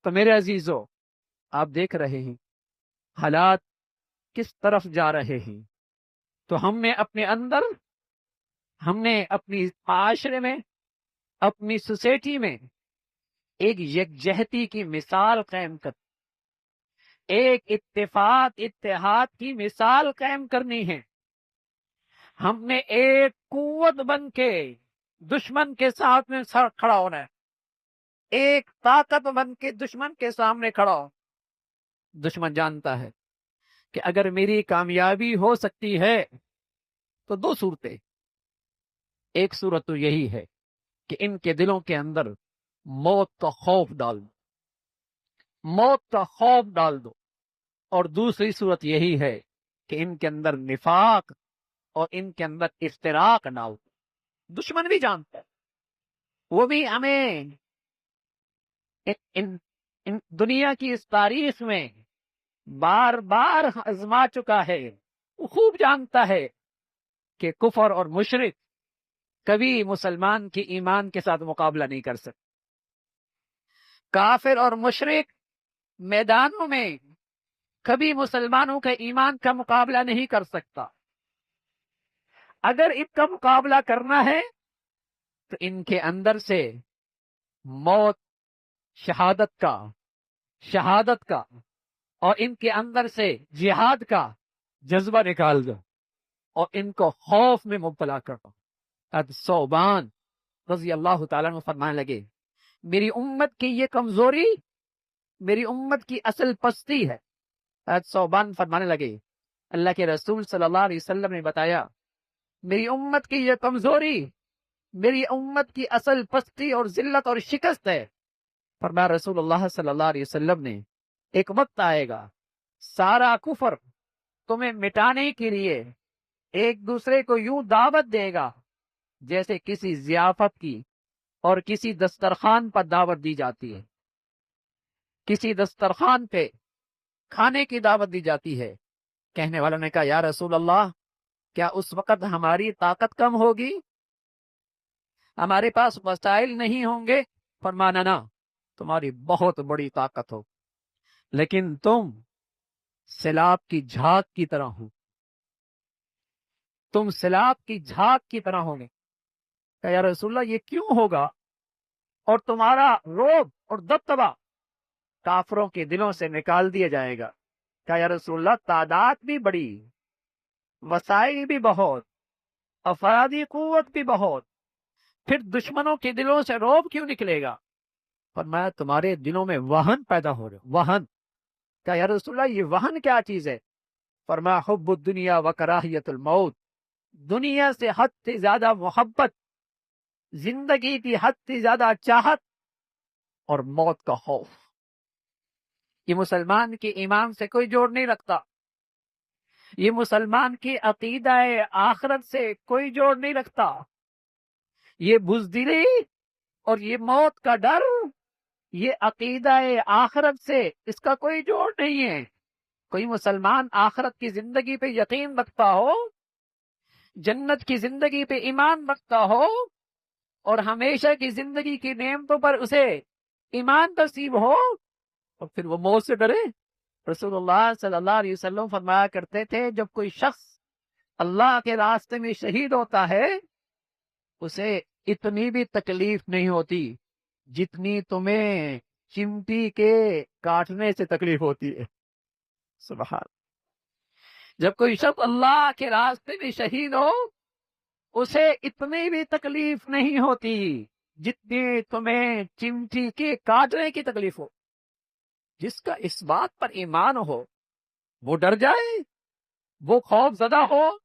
تو میرے عزیزو، آپ دیکھ رہے ہیں حالات کس طرف جا رہے ہیں۔ تو ہم نے اپنے اندر، ہم نے اپنی معاشرے میں، اپنی سوسائٹی میں ایک یکجہتی کی مثال قائم کر، ایک اتفاق اتحاد کی مثال قائم کرنی ہے۔ ہم نے ایک قوت بن کے دشمن کے ساتھ میں سر کھڑا ہونا ہے، ایک طاقت بن کے دشمن کے سامنے کھڑا ہو۔ دشمن جانتا ہے کہ اگر میری کامیابی ہو سکتی ہے تو دو صورتیں، ایک صورت تو یہی ہے کہ ان کے دلوں کے اندر موت کا خوف ڈال دو، موت کا خوف ڈال دو، اور دوسری صورت یہی ہے کہ ان کے اندر نفاق اور ان کے اندر افتراق ڈال دو۔ دشمن بھی جانتا ہے، وہ بھی ہمیں ان دنیا کی اس تاریخ میں بار بار آزما چکا ہے۔ وہ خوب جانتا ہے کہ کفر اور مشرک کبھی مسلمان کے ایمان کے ساتھ مقابلہ نہیں کر سکتے۔ کافر اور مشرک میدانوں میں کبھی مسلمانوں کے ایمان کا مقابلہ نہیں کر سکتا۔ اگر ان کا مقابلہ کرنا ہے تو ان کے اندر سے موت، شہادت کا اور ان کے اندر سے جہاد کا جذبہ نکال دو اور ان کو خوف میں مبتلا کر دو۔ اب ثوبان رضی اللہ تعالیٰ عنہ فرمانے لگے، میری امت کی یہ کمزوری میری امت کی اصل پستی ہے۔ ثوبان فرمانے لگے، اللہ کے رسول صلی اللہ علیہ وسلم نے بتایا میری امت کی یہ کمزوری میری امت کی اصل پستی اور ذلت اور شکست ہے۔ فرمایا رسول اللہ صلی اللہ علیہ وسلم نے، ایک وقت آئے گا سارا کفر تمہیں مٹانے کے لیے ایک دوسرے کو یوں دعوت دے گا جیسے کسی ضیافت کی اور کسی دسترخوان پر دعوت دی جاتی ہے، کسی دسترخوان پہ کھانے کی دعوت دی جاتی ہے۔ کہنے والوں نے کہا، یا رسول اللہ، کیا اس وقت ہماری طاقت کم ہوگی، ہمارے پاس وسائل نہیں ہوں گے؟ فرمانا نہ، تمہاری بہت بڑی طاقت ہو، لیکن تم سیلاب کی جھاگ کی طرح ہو، تم سیلاب کی جھاگ کی طرح ہوں گے۔ کہ یا رسول اللہ یہ کیوں ہوگا؟ اور تمہارا روب اور دبدبا کافروں کے دلوں سے نکال دیا جائے گا۔ کہ یا رسول اللہ تعداد بھی بڑی، وسائل بھی بہت، افرادی قوت بھی بہت، پھر دشمنوں کے دلوں سے روب کیوں نکلے گا؟ فرمایا تمہارے دلوں میں وہن پیدا ہو رہا، وہن۔ کہ یا رسول اللہ یہ وہن کیا چیز ہے؟ فرمایا حب الدنیا و کراہیت الموت، دنیا سے حد سے زیادہ محبت، زندگی کی حد سے زیادہ چاہت اور موت کا خوف۔ یہ مسلمان کے ایمان سے کوئی جوڑ نہیں رکھتا، یہ مسلمان کی عقیدہ آخرت سے کوئی جوڑ نہیں رکھتا۔ یہ بزدلی اور یہ موت کا ڈر، یہ عقیدہ آخرت سے اس کا کوئی جوڑ نہیں ہے۔ کوئی مسلمان آخرت کی زندگی پہ یقین رکھتا ہو، جنت کی زندگی پہ ایمان رکھتا ہو، اور ہمیشہ کی زندگی کی نعمتوں پر اسے ایمان نصیب ہو، اور پھر وہ موت سے ڈرے۔ رسول اللہ صلی اللہ علیہ وسلم فرمایا کرتے تھے، جب کوئی شخص اللہ کے راستے میں شہید ہوتا ہے اسے اتنی بھی تکلیف نہیں ہوتی جتنی تمہیں چمٹی کے کاٹنے سے تکلیف ہوتی ہے۔ سبحان۔ جب کوئی شخص اللہ کے راستے میں شہید ہو اسے اتنی بھی تکلیف نہیں ہوتی جتنی تمہیں چمٹی کے کاٹنے کی تکلیف ہو۔ جس کا اس بات پر ایمان ہو وہ ڈر جائے، وہ خوف زدہ ہو